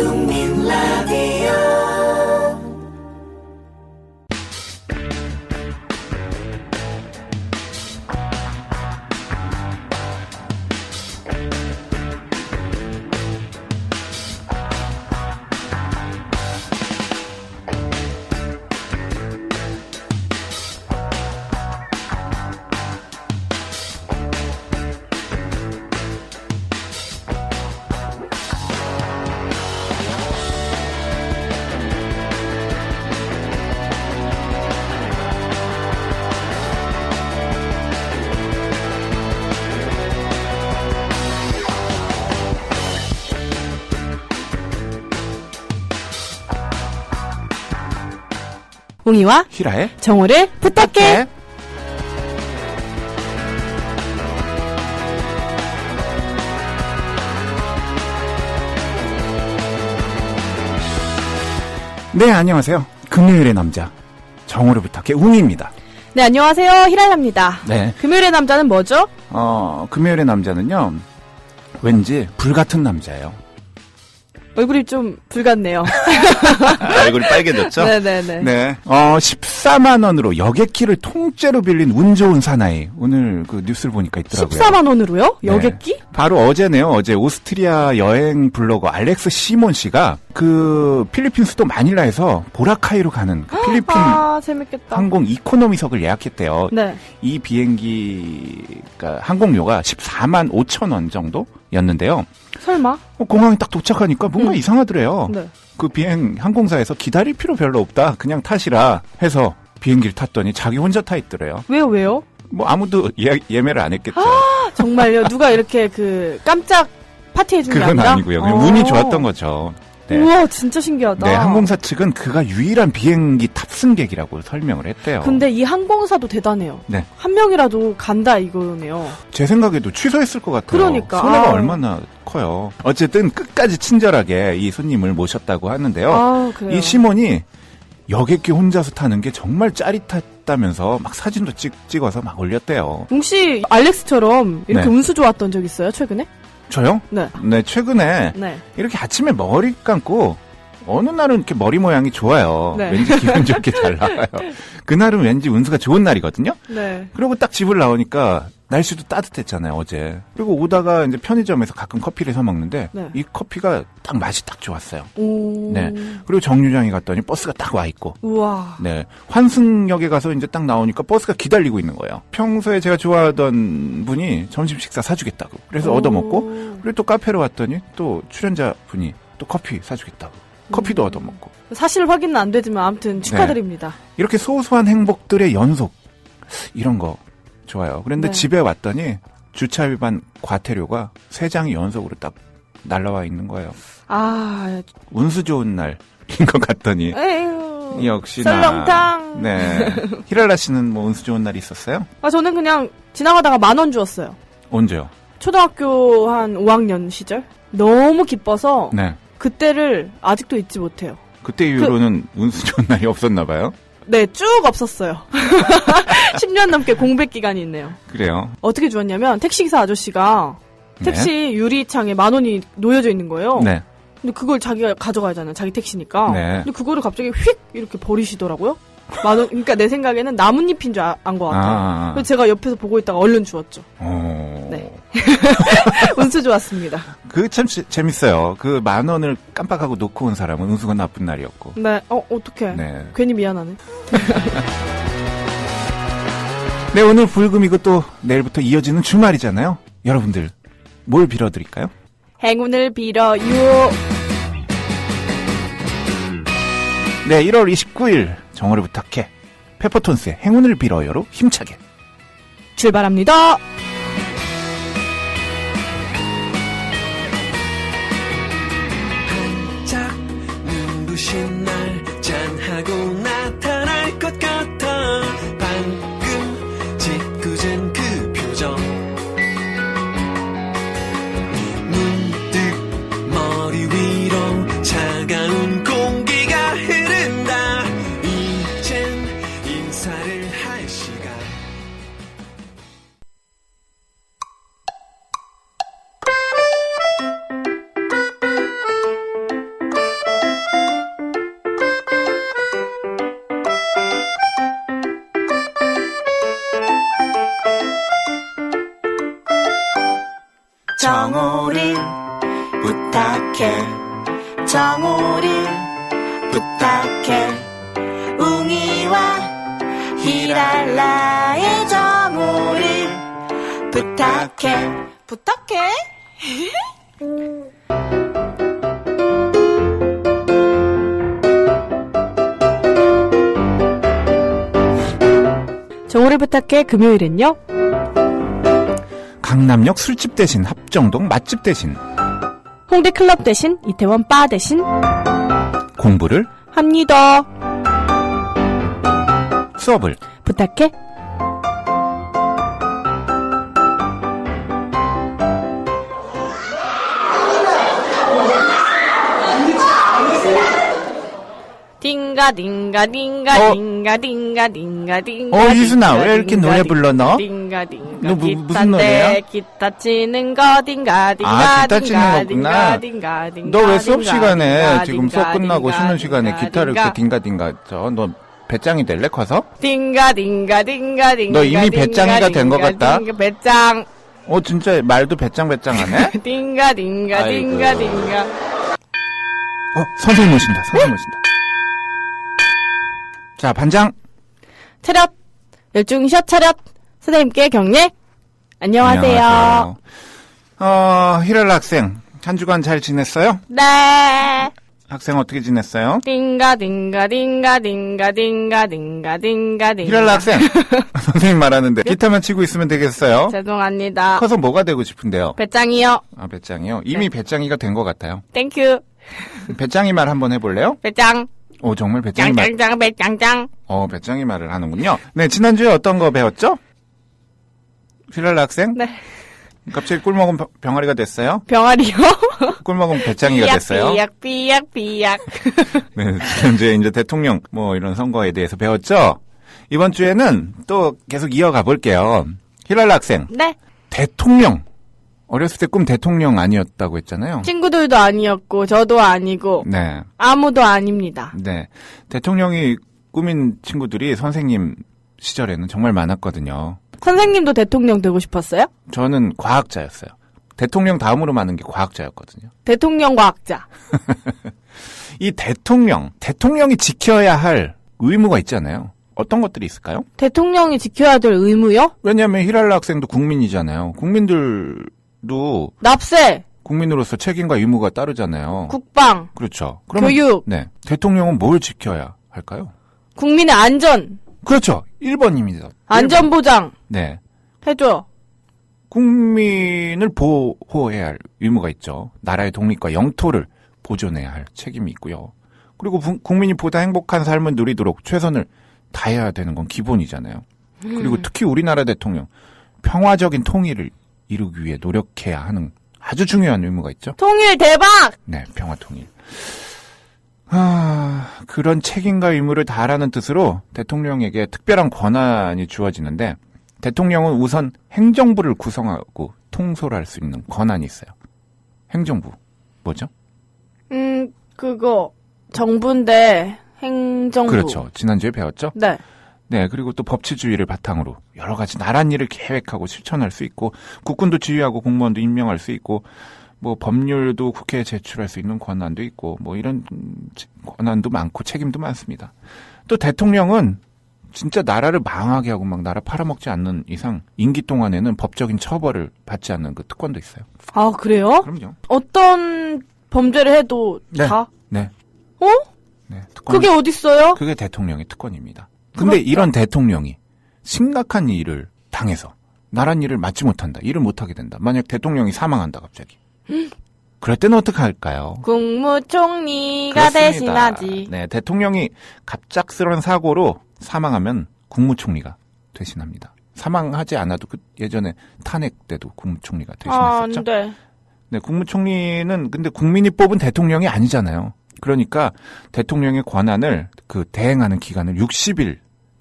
국민 라디오 웅이와 히라의 정호를 부탁해. 네, 안녕하세요. 금요일의 남자 정호를 부탁해 웅입니다. 네, 안녕하세요. 히라입니다. 네. 금요일의 남자는 뭐죠? 금요일의 남자는요, 왠지 불같은 남자예요. 얼굴이 좀 불같네요. 얼굴이 빨개졌죠? 네네네. 네. 14만 원으로 여객기를 통째로 빌린 운 좋은 사나이. 오늘 그 뉴스를 보니까 있더라고요. 14만 원으로요? 여객기? 네. 바로 어제네요. 어제 오스트리아 여행 블로거 알렉스 시몬 씨가 그 필리핀 수도 마닐라에서 보라카이로 가는 그 필리핀 재밌겠다. 항공 이코노미석을 예약했대요. 네. 이 비행기가 항공료가 14만 5천 원 정도였는데요. 설마? 공항에 딱 도착하니까 뭔가 이상하더래요. 네. 그 항공사에서 기다릴 필요 별로 없다. 그냥 타시라 해서 비행기를 탔더니 자기 혼자 타 있더래요. 왜요? 뭐 아무도 예매를 안 했겠죠. 정말요? 누가 이렇게 깜짝 파티 해준 게 그건 아니라? 아니고요. 그냥 운이 좋았던 거죠. 네. 우와, 진짜 신기하다. 네, 항공사 측은 그가 유일한 비행기 탑승객이라고 설명을 했대요. 근데 이 항공사도 대단해요. 네. 한 명이라도 간다 이거네요. 제 생각에도 취소했을 것 같아요. 그러니까. 손해가 얼마나 커요. 어쨌든 끝까지 친절하게 이 손님을 모셨다고 하는데요. 그래요. 이 시몬이 여객기 혼자서 타는 게 정말 짜릿했다면서 막 사진도 찍어서 막 올렸대요. 혹시 알렉스처럼 이렇게 네. 운수 좋았던 적 있어요, 최근에? 저요? 네. 네, 최근에 네. 이렇게 아침에 머리 감고 어느 날은 이렇게 머리 모양이 좋아요. 네. 왠지 기분 좋게 잘 나와요. 그날은 왠지 운수가 좋은 날이거든요. 네. 그리고 딱 집을 나오니까 날씨도 따뜻했잖아요, 어제. 그리고 오다가 이제 편의점에서 가끔 커피를 사 먹는데 네. 이 커피가 딱 맛이 딱 좋았어요. 오. 네. 그리고 정류장에 갔더니 버스가 딱 와 있고. 우와. 네. 환승역에 가서 이제 딱 나오니까 버스가 기다리고 있는 거예요. 평소에 제가 좋아하던 분이 점심 식사 사주겠다고. 그래서 얻어먹고, 그리고 또 카페로 왔더니 또 출연자 분이 또 커피 사주겠다고. 커피도 얻어먹고. 사실 확인은 안 되지만 아무튼 축하드립니다. 이렇게 소소한 행복들의 연속. 이런 거 좋아요. 그런데 네. 집에 왔더니 주차 위반 과태료가 3장이 연속으로 딱 날라와 있는 거예요. 운수 좋은 날인 것 같더니. 에휴. 역시나. 썰렁탕. 네. 히랄라 씨는 뭐 운수 좋은 날이 있었어요? 저는 그냥 지나가다가 10,000원 주었어요. 언제요? 초등학교 한 5학년 시절. 너무 기뻐서 네. 그때를 아직도 잊지 못해요. 그때 이후로는 운수 좋은 날이 없었나 봐요. 네, 쭉 없었어요. 10년 넘게 공백 기간이 있네요. 그래요. 어떻게 주었냐면 택시기사 아저씨가 택시 유리창에 10,000원이 놓여져 있는 거예요. 네. 근데 그걸 자기가 가져가잖아요. 자기 택시니까. 네. 근데 그거를 갑자기 휙 이렇게 버리시더라고요. 그러니까 내 생각에는 나뭇잎인 줄 안 것 같아요. 그래서 제가 옆에서 보고 있다가 얼른 주웠죠. 네. 운수 좋았습니다. 그 참 재밌어요. 그 10,000원을 깜빡하고 놓고 온 사람은 운수가 나쁜 날이었고. 네. 어떡해. 네. 괜히 미안하네. 네, 오늘 불금이고 또 내일부터 이어지는 주말이잖아요. 여러분들 뭘 빌어드릴까요? 행운을 빌어요. 네, 1월 29일 정오를 부탁해. 페퍼톤스의 행운을 빌어요로 힘차게 출발합니다. 반짝 눈부신 날 짠하고 나타날 것 같아 방금 짓궂은 그 표정 문득 머리 위로 차가운 공기가 흐른다 이젠 인사를 할 시간 정오를 부탁해 정오를 부탁해 웅이와 히랄라의 정오를 부탁해 부탁해. 정오를 부탁해 금요일은요? 강남역 술집 대신 합정동 맛집 대신 홍대 클럽 대신 이태원 바 대신 공부를 합니다. 수업을 부탁해. 딩가 딩가 딩가 딩가 딩가 딩가 딩가. 이순아 왜 이렇게 노래 불러 너? 딩가 딩가. 너 무슨 노래야? 기타 치는 거 딩가 딩가. 기타 치는 거구나. 너 왜 수업 시간에 지금 수업 끝나고 쉬는 시간에 기타를 이렇게 딩가딩가 너 배짱이 될래 커서? 딩가 딩가 딩가 딩가. 너 이미 배짱이가 된 것 같다. 배짱. 진짜 말도 배짱배짱하네. 딩가 딩가 딩가 딩가. 선생님 오신다. 선생님 오신다. 자, 반장. 차렷. 열중샷 차렷. 선생님께 격려. 안녕하세요. 히랄라 학생. 한 주간 잘 지냈어요? 네. 학생 어떻게 지냈어요? 딩가 딩가 딩가 딩가 딩가 딩가 딩가 딩가. 히랄라 학생. 선생님 말하는데 기타만 치고 있으면 되겠어요? 죄송합니다. 커서 뭐가 되고 싶은데요? 배짱이요. 배짱이요? 이미 배짱이가 된 것 같아요. 땡큐. 배짱이 말 한번 해볼래요? 배짱. 정말 배짱이 말. 짱짱짱 배짱짱. 배짱이 말을 하는군요. 네, 지난주에 어떤 거 배웠죠? 히랄라 학생? 네. 갑자기 꿀 먹은 병아리가 됐어요? 병아리요? 꿀 먹은 배짱이가 됐어요? 삐약. 네, 지난주에 이제 대통령 이런 선거에 대해서 배웠죠? 이번 주에는 또 계속 이어가 볼게요. 히랄라 학생. 네. 대통령. 어렸을 때 꿈 대통령 아니었다고 했잖아요. 친구들도 아니었고 저도 아니고 네. 아무도 아닙니다. 네. 대통령이 꿈인 친구들이 선생님 시절에는 정말 많았거든요. 선생님도 대통령 되고 싶었어요? 저는 과학자였어요. 대통령 다음으로 많은 게 과학자였거든요. 대통령 과학자. 이 대통령이 지켜야 할 의무가 있잖아요. 어떤 것들이 있을까요? 대통령이 지켜야 될 의무요? 왜냐하면 히랄라 학생도 국민이잖아요. 국민들도 납세, 국민으로서 책임과 의무가 따르잖아요. 국방, 그렇죠. 그러면, 교육. 네. 대통령은 뭘 지켜야 할까요? 국민의 안전. 그렇죠. 1번입니다. 안전보장. 네. 해줘. 국민을 보호해야 할 의무가 있죠. 나라의 독립과 영토를 보존해야 할 책임이 있고요. 그리고 국민이 보다 행복한 삶을 누리도록 최선을 다해야 되는 건 기본이잖아요. 그리고 특히 우리나라 대통령 평화적인 통일을 이루기 위해 노력해야 하는 아주 중요한 의무가 있죠. 통일 대박! 네, 평화 통일. 그런 책임과 의무를 다하라는 뜻으로 대통령에게 특별한 권한이 주어지는데 대통령은 우선 행정부를 구성하고 통솔할 수 있는 권한이 있어요. 행정부. 뭐죠? 그거 정부인데 행정부. 그렇죠. 지난주에 배웠죠? 네. 네, 그리고 또 법치주의를 바탕으로 여러 가지 나랏일을 계획하고 실천할 수 있고 국군도 지휘하고 공무원도 임명할 수 있고 법률도 국회에 제출할 수 있는 권한도 있고 이런 권한도 많고 책임도 많습니다. 또 대통령은 진짜 나라를 망하게 하고 막 나라 팔아먹지 않는 이상 임기 동안에는 법적인 처벌을 받지 않는 그 특권도 있어요. 아, 그래요? 그럼요. 어떤 범죄를 해도 네. 다? 네. 네, 그게 어딨어요? 그게 대통령의 특권입니다. 근데 이런 대통령이 심각한 일을 당해서 나란 일을 맡지 못한다. 일을 못하게 된다. 만약 대통령이 사망한다 갑자기. 그럴 때는 어떻게 할까요? 국무총리가 대신하지. 네, 대통령이 갑작스러운 사고로 사망하면 국무총리가 대신합니다. 사망하지 않아도 예전에 탄핵 때도 국무총리가 대신했었죠. 안 돼. 네, 국무총리는 근데 국민이 뽑은 대통령이 아니잖아요. 그러니까 대통령의 권한을 대행하는 기간을 60일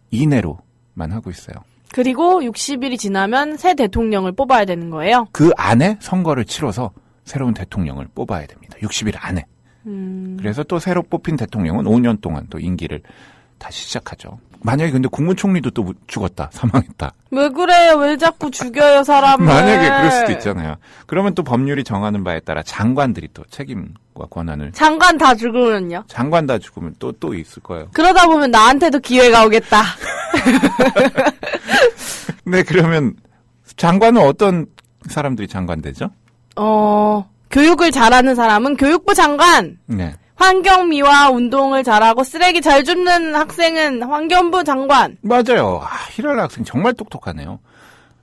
이내로만 하고 있어요. 그리고 60일이 지나면 새 대통령을 뽑아야 되는 거예요? 그 안에 선거를 치러서 새로운 대통령을 뽑아야 됩니다. 60일 안에. 그래서 또 새로 뽑힌 대통령은 5년 동안 또 임기를 다시 시작하죠. 만약에 근데 국무총리도 또 죽었다, 사망했다. 왜 그래요? 왜 자꾸 죽여요, 사람을? 만약에 그럴 수도 있잖아요. 그러면 또 법률이 정하는 바에 따라 장관들이 또 책임과 권한을. 장관 다 죽으면요? 장관 다 죽으면 또 있을 거예요. 그러다 보면 나한테도 기회가 오겠다. 네, 그러면 장관은 어떤 사람들이 장관 되죠? 교육을 잘하는 사람은 교육부 장관. 네. 환경미화 운동을 잘하고 쓰레기 잘 줍는 학생은 환경부 장관. 맞아요. 히랄라 학생 정말 똑똑하네요.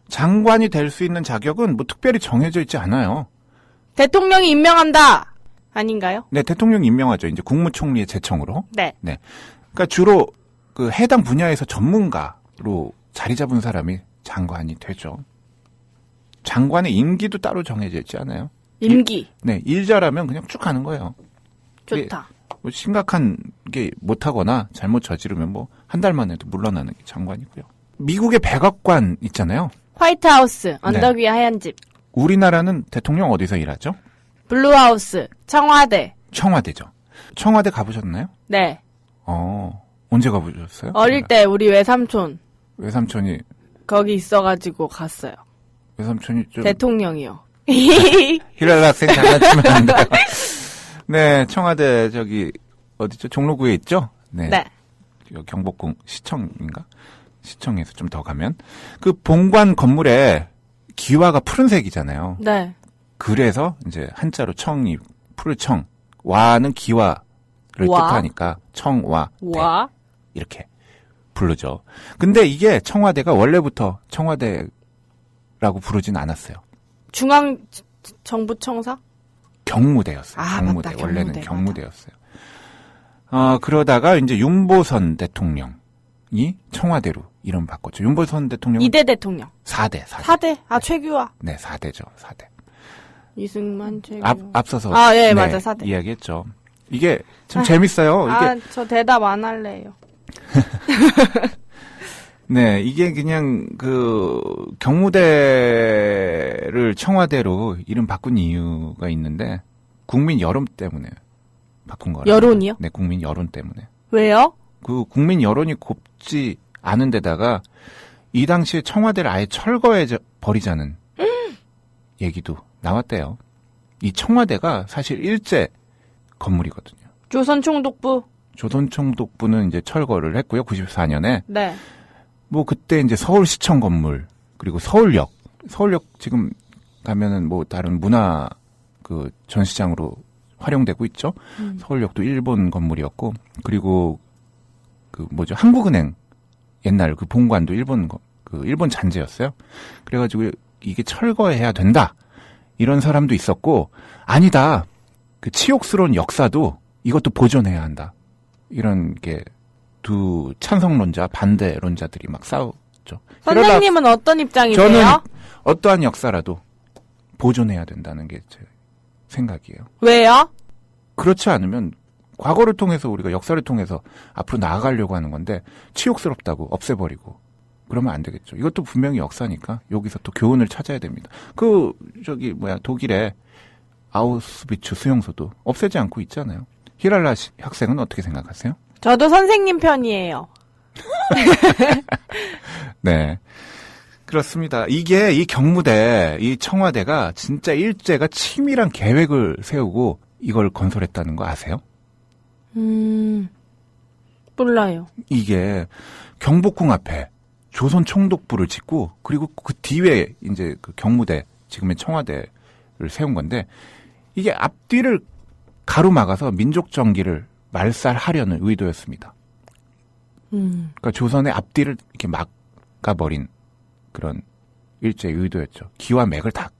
장관이 될 수 있는 자격은 뭐 특별히 정해져 있지 않아요. 대통령이 임명한다. 아닌가요? 네, 대통령이 임명하죠. 이제 국무총리의 제청으로. 네. 네. 그러니까 주로 그 해당 분야에서 전문가로 자리 잡은 사람이 장관이 되죠. 장관의 임기도 따로 정해져 있지 않아요. 임기. 네, 일 잘하면 그냥 쭉 가는 거예요. 좋다. 뭐 심각한 게 못하거나 잘못 저지르면 뭐 한 달 만에도 물러나는 게 장관이고요. 미국의 백악관 있잖아요. 화이트하우스, 언덕 위에 하얀 집. 우리나라는 대통령 어디서 일하죠? 블루하우스, 청와대. 청와대죠. 청와대 가보셨나요? 네. 언제 가보셨어요? 어릴 때 우리 외삼촌 외삼촌이 거기 있어가지고 갔어요. 외삼촌이 좀 대통령이요. 히랄라 학생 장난치면 안 돼요. 네, 청와대 저기 어디죠? 종로구에 있죠? 네. 네. 경복궁 시청인가? 시청에서 좀 더 가면 그 본관 건물에 기와가 푸른색이잖아요. 네. 그래서 이제 한자로 청이 푸르청, 와는 기와를 와? 뜻하니까 청와 와? 이렇게 부르죠. 근데 이게 청와대가 원래부터 청와대라고 부르진 않았어요. 중앙 정부 청사? 경무대였어요. 아, 경무대. 맞다. 원래는 경무대, 경무대였어요. 그러다가 이제 윤보선 대통령이 청와대로 이름 바꿨죠. 윤보선 대통령은 2대 대통령. 4대. 4대. 아, 최규화. 네, 4대죠. 4대. 이승만, 최규화. 앞서서 예, 맞아. 4대. 이야기했죠. 이게 참 재밌어요. 이게 저 대답 안 할래요. 네, 이게 그냥 그 경무대를 청와대로 이름 바꾼 이유가 있는데 국민 여론 때문에 바꾼 거라고. 여론이요? 네, 국민 여론 때문에. 왜요? 그 국민 여론이 곱지 않은 데다가 이 당시에 청와대를 아예 철거해 버리자는 얘기도 나왔대요. 이 청와대가 사실 일제 건물이거든요. 조선총독부. 조선총독부는 이제 철거를 했고요. 94년에. 네. 뭐 그때 이제 서울시청 건물 그리고 서울역 지금 가면은 뭐 다른 문화 그 전시장으로 활용되고 있죠. 서울역도 일본 건물이었고 그리고 그 뭐죠 한국은행 옛날 그 본관도 일본 잔재였어요. 그래가지고 이게 철거해야 된다 이런 사람도 있었고 아니다 그 치욕스러운 역사도 이것도 보존해야 한다 이런 게. 두 찬성론자, 반대론자들이 막 싸우죠. 선생님은 어떤 입장이세요? 저는 어떠한 역사라도 보존해야 된다는 게 제 생각이에요. 왜요? 그렇지 않으면 과거를 통해서 우리가 역사를 통해서 앞으로 나아가려고 하는 건데 치욕스럽다고 없애버리고 그러면 안 되겠죠. 이것도 분명히 역사니까 여기서 또 교훈을 찾아야 됩니다. 독일의 아우슈비츠 수용소도 없애지 않고 있잖아요. 히랄라 학생은 어떻게 생각하세요? 저도 선생님 편이에요. 네. 그렇습니다. 이게 이 경무대, 이 청와대가 진짜 일제가 치밀한 계획을 세우고 이걸 건설했다는 거 아세요? 몰라요. 이게 경복궁 앞에 조선 총독부를 짓고 그리고 그 뒤에 이제 그 경무대, 지금의 청와대를 세운 건데 이게 앞뒤를 가로막아서 민족 정기를 말살하려는 의도였습니다. 그러니까 조선의 앞뒤를 이렇게 막아버린 그런 일제의 의도였죠. 기와 맥을 다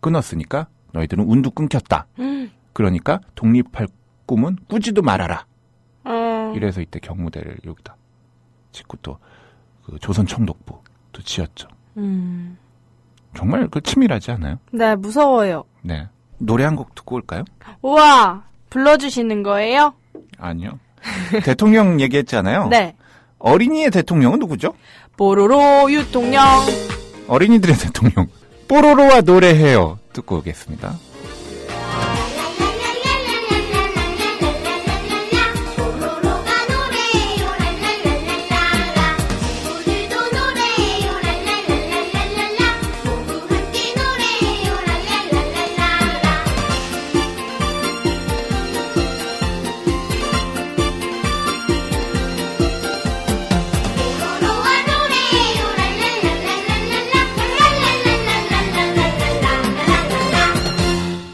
끊었으니까 너희들은 운도 끊겼다. 그러니까 독립할 꿈은 꾸지도 말아라. 이래서 이때 경무대를 여기다 짓고 또 그 조선 총독부도 지었죠. 정말 그 치밀하지 않아요? 네, 무서워요. 네. 노래 한 곡 듣고 올까요? 우와, 불러주시는 거예요? 아니요. 대통령 얘기했잖아요. 네. 어린이의 대통령은 누구죠? 뽀로로 유통령. 어린이들의 대통령. 뽀로로와 노래해요. 듣고 오겠습니다. 뽀로로가 노래해요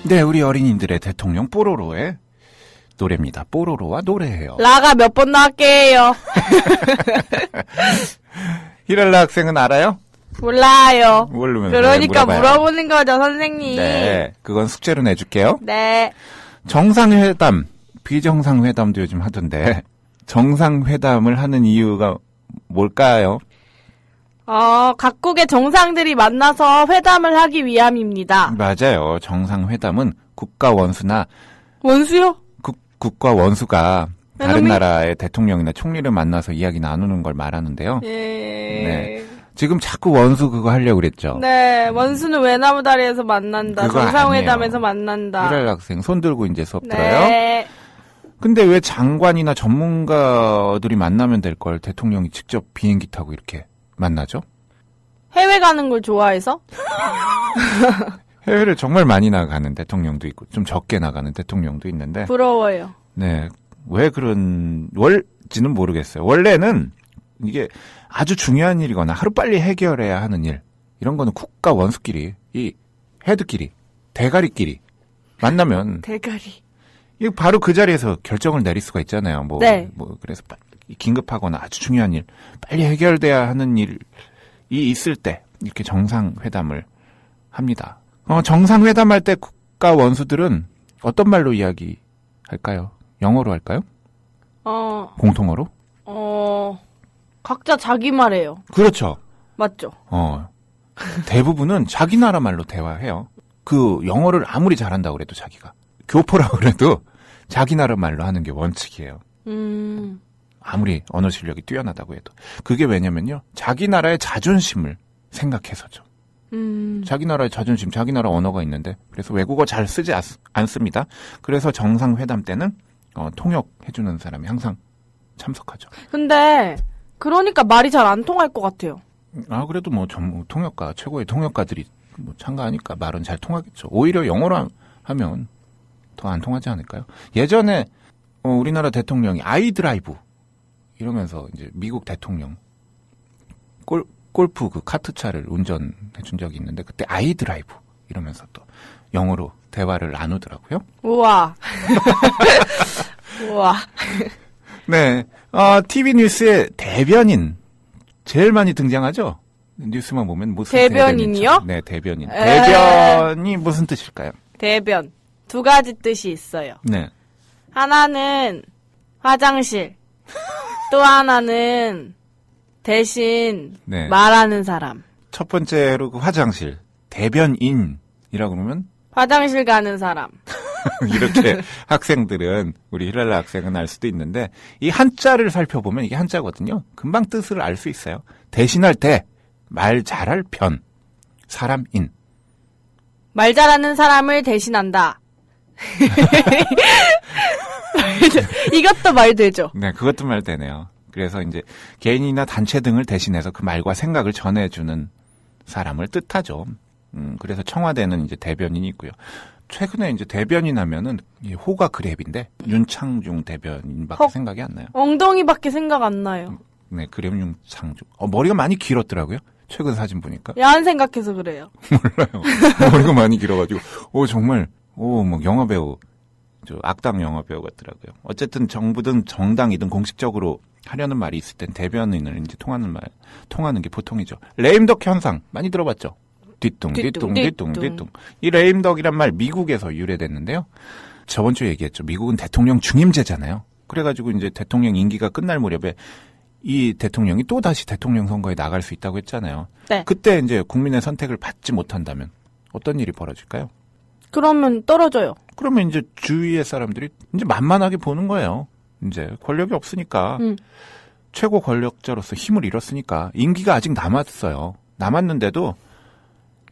네, 우리 어린이들의 대통령 뽀로로의 노래입니다. 뽀로로와 노래해요. 라가 몇 번 나갈게요. 히랄라 학생은 알아요? 몰라요. 모르면서 그러니까 물어봐요. 물어보는 거죠, 선생님. 네, 그건 숙제로 내줄게요. 네. 정상회담, 비정상회담도 요즘 하던데 정상회담을 하는 이유가 뭘까요? 각국의 정상들이 만나서 회담을 하기 위함입니다. 맞아요. 정상회담은 국가 원수나 원수요? 국가 원수가 다른 외놈이? 나라의 대통령이나 총리를 만나서 이야기 나누는 걸 말하는데요. 예. 네. 지금 자꾸 원수 그거 하려고 그랬죠. 네, 원수는 외나무 다리에서 만난다. 그거 정상회담에서 아니에요. 만난다. 히랄라 학생 손 들고 이제 수업 들어요. 네. 근데 왜 장관이나 전문가들이 만나면 될 걸 대통령이 직접 비행기 타고 이렇게 만나죠? 해외 가는 걸 좋아해서? 해외를 정말 많이 나가는 대통령도 있고 좀 적게 나가는 대통령도 있는데 부러워요. 네. 왜 월지는 모르겠어요. 원래는 이게 아주 중요한 일이거나 하루빨리 해결해야 하는 일 이런 거는 국가 원수끼리 이 헤드끼리 대가리끼리 만나면 대가리. 이거 바로 그 자리에서 결정을 내릴 수가 있잖아요. 네. 그래서 긴급하거나 아주 중요한 일 빨리 해결돼야 하는 일이 있을 때 이렇게 정상회담을 합니다. 정상회담할 때 국가 원수들은 어떤 말로 이야기할까요? 영어로 할까요? 공통어로? 각자 자기 말해요. 그렇죠. 맞죠? 대부분은 자기 나라 말로 대화해요. 그 영어를 아무리 잘한다고 그래도 자기가 교포라고 그래도 자기 나라 말로 하는 게 원칙이에요. 아무리 언어 실력이 뛰어나다고 해도. 그게 왜냐면요. 자기 나라의 자존심을 생각해서죠. 자기 나라의 자존심, 자기 나라 언어가 있는데 그래서 외국어 잘 쓰지 않습니다. 그래서 정상회담 때는 통역해주는 사람이 항상 참석하죠. 근데 그러니까 말이 잘 안 통할 것 같아요. 그래도 통역가, 최고의 통역가들이 참가하니까 말은 잘 통하겠죠. 오히려 영어로 하면 더 안 통하지 않을까요? 예전에 우리나라 대통령이 아이드라이브 이러면서 이제 미국 대통령 골프 그 카트차를 운전해 준 적이 있는데 그때 아이드라이브 이러면서 또 영어로 대화를 나누더라고요. 우와. 우와. 네. TV 뉴스에 대변인 제일 많이 등장하죠? 뉴스만 보면 무슨 대변인이요? 네, 대변인. 대변이 무슨 뜻일까요? 대변. 두 가지 뜻이 있어요. 네. 하나는 화장실. 또 하나는 대신 네. 말하는 사람. 첫 번째로 그 화장실. 대변인이라고 그러면 화장실 가는 사람. 이렇게 학생들은 우리 히랄라 학생은 알 수도 있는데 이 한자를 살펴보면 이게 한자거든요. 금방 뜻을 알 수 있어요. 대신할 때 말 잘할 편. 사람인. 말 잘하는 사람을 대신한다. 이것도 말 되죠. 네, 그것도 말 되네요. 그래서 이제 개인이나 단체 등을 대신해서 그 말과 생각을 전해주는 사람을 뜻하죠. 그래서 청와대는 이제 대변인이 있고요. 최근에 이제 대변인 하면은 호가 그랩인데 윤창중 대변인밖에 생각이 안 나요. 엉덩이밖에 생각 안 나요. 네, 그랩 윤창중. 머리가 많이 길었더라고요. 최근 사진 보니까. 야한 생각해서 그래요. 몰라요. 머리가 많이 길어가지고, 정말, 뭐 영화배우, 악당 영화배우 같더라고요. 어쨌든 정부든 정당이든 공식적으로 하려는 말이 있을 땐 대변인을 이제 통하는 게 보통이죠. 레임덕 현상 많이 들어봤죠? 뒤뚱. 이 레임덕이란 말 미국에서 유래됐는데요. 저번 주에 얘기했죠. 미국은 대통령 중임제잖아요. 그래가지고 이제 대통령 임기가 끝날 무렵에 이 대통령이 또 다시 대통령 선거에 나갈 수 있다고 했잖아요. 네. 그때 이제 국민의 선택을 받지 못한다면 어떤 일이 벌어질까요? 그러면 떨어져요. 그러면 이제 주위의 사람들이 이제 만만하게 보는 거예요. 이제 권력이 없으니까 최고 권력자로서 힘을 잃었으니까 임기가 아직 남았어요. 남았는데도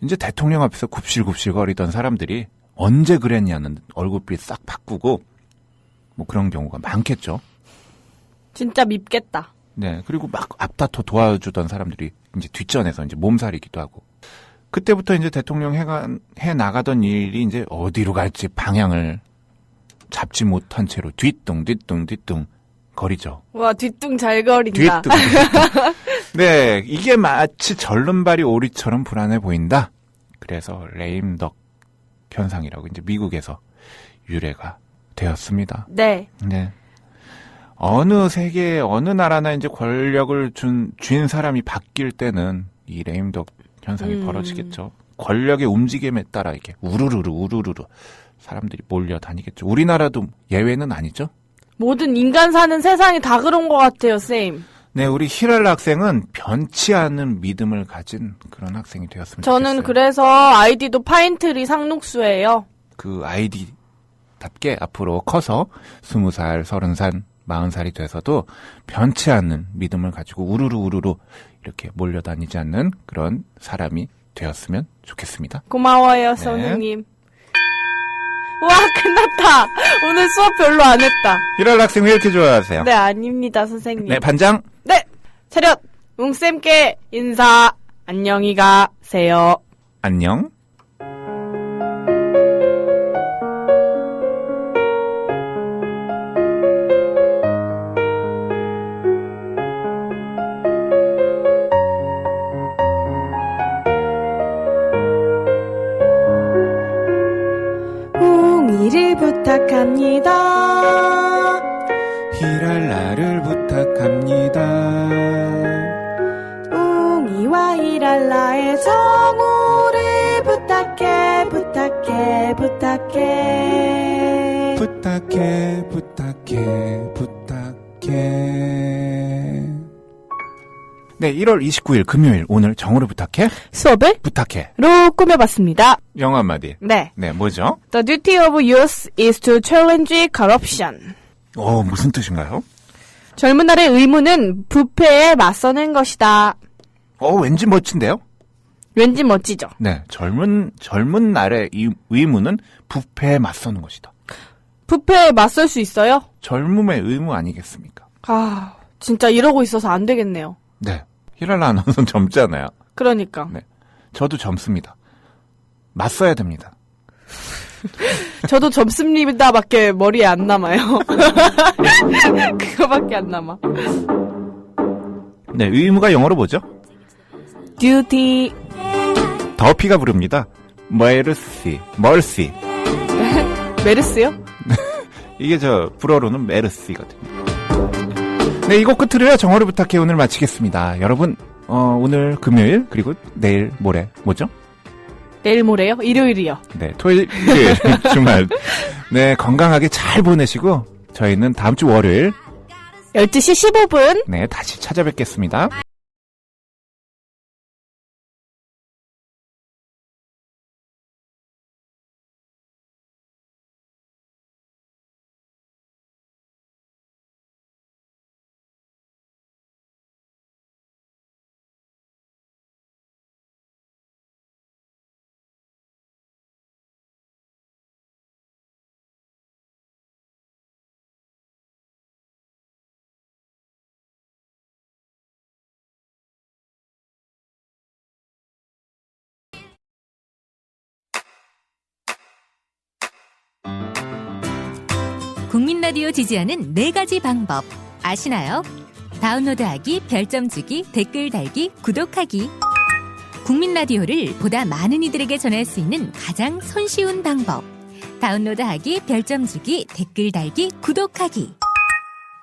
이제 대통령 앞에서 굽실굽실 거리던 사람들이 언제 그랬냐는 얼굴빛 싹 바꾸고 뭐 그런 경우가 많겠죠. 진짜 밉겠다. 네. 그리고 막 앞다퉈 도와주던 사람들이 이제 뒷전에서 이제 몸살이기도 하고. 그때부터 이제 대통령 해 나가던 일이 이제 어디로 갈지 방향을 잡지 못한 채로 뒤뚱 거리죠. 와, 뒤뚱 잘 거린다. 뒤뚱. 네. 이게 마치 절름발이 오리처럼 불안해 보인다. 그래서 레임덕 현상이라고 이제 미국에서 유래가 되었습니다. 네. 네. 어느 세계, 어느 나라나 이제 권력을 쥔 사람이 바뀔 때는 이 레임덕 현상이 벌어지겠죠. 권력의 움직임에 따라 이렇게 우르르 사람들이 몰려다니겠죠. 우리나라도 예외는 아니죠? 모든 인간 사는 세상이 다 그런 것 같아요, 쌤. 네, 우리 히랄 학생은 변치 않는 믿음을 가진 그런 학생이 되었으면 좋겠어요. 저는 그래서 아이디도 파인트리 상록수예요. 그 아이디답게 앞으로 커서 20살, 30살, 40살이 돼서도 변치 않는 믿음을 가지고 우르르 이렇게 몰려다니지 않는 그런 사람이 되었으면 좋겠습니다. 고마워요, 선생님. 와, 끝났다. 오늘 수업 별로 안 했다. 히랄 학생 왜 이렇게 좋아하세요? 네, 아닙니다, 선생님. 네, 반장. 네, 차렷. 웅쌤께 인사. 안녕히 가세요. 안녕. 웅이를 부탁합니다. 히랄라를 부탁합니다. 웅이와 히랄라의 정우를 부탁해. 네, 1월 29일 금요일 오늘 정우를 부탁해? 수업을 부탁해. 로 꾸며봤습니다. 영어 한마디. 네. 네, 뭐죠? The duty of youth is to challenge corruption. 무슨 뜻인가요? 젊은 날의 의무는 부패에 맞서는 것이다. 왠지 멋진데요? 왠지 멋지죠? 네, 젊은 날의 이 의무는 부패에 맞서는 것이다. 부패에 맞설 수 있어요? 젊음의 의무 아니겠습니까? 아, 진짜 이러고 있어서 안 되겠네요. 네, 히랄라 아나운서는 젊잖아요. 그러니까. 네, 저도 젊습니다. 맞서야 됩니다. 저도 젊습니다밖에 머리에 안 남아요. 그거밖에 안 남아. 네, 의무가 영어로 뭐죠? duty. 더피가 부릅니다. mercy. 메르스요? 이게 불어로는 메르시거든요. 네, 이곡 끝으로요, 정어를 부탁해 오늘 마치겠습니다. 여러분, 오늘 금요일, 그리고 내일 모레, 뭐죠? 내일 모레요? 일요일이요. 네, 토요일, 주말. 네, 건강하게 잘 보내시고, 저희는 다음 주 월요일, 12시 15분. 네, 다시 찾아뵙겠습니다. 국민 라디오 지지하는 4가지 방법 아시나요? 다운로드하기, 별점 주기, 댓글 달기, 구독하기. 국민 라디오를 보다 많은 이들에게 전할 수 있는 가장 손쉬운 방법. 다운로드하기, 별점 주기, 댓글 달기, 구독하기.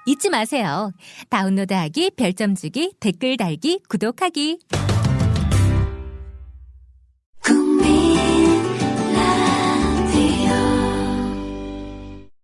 잊지 마세요. 다운로드하기, 별점 주기, 댓글 달기, 구독하기.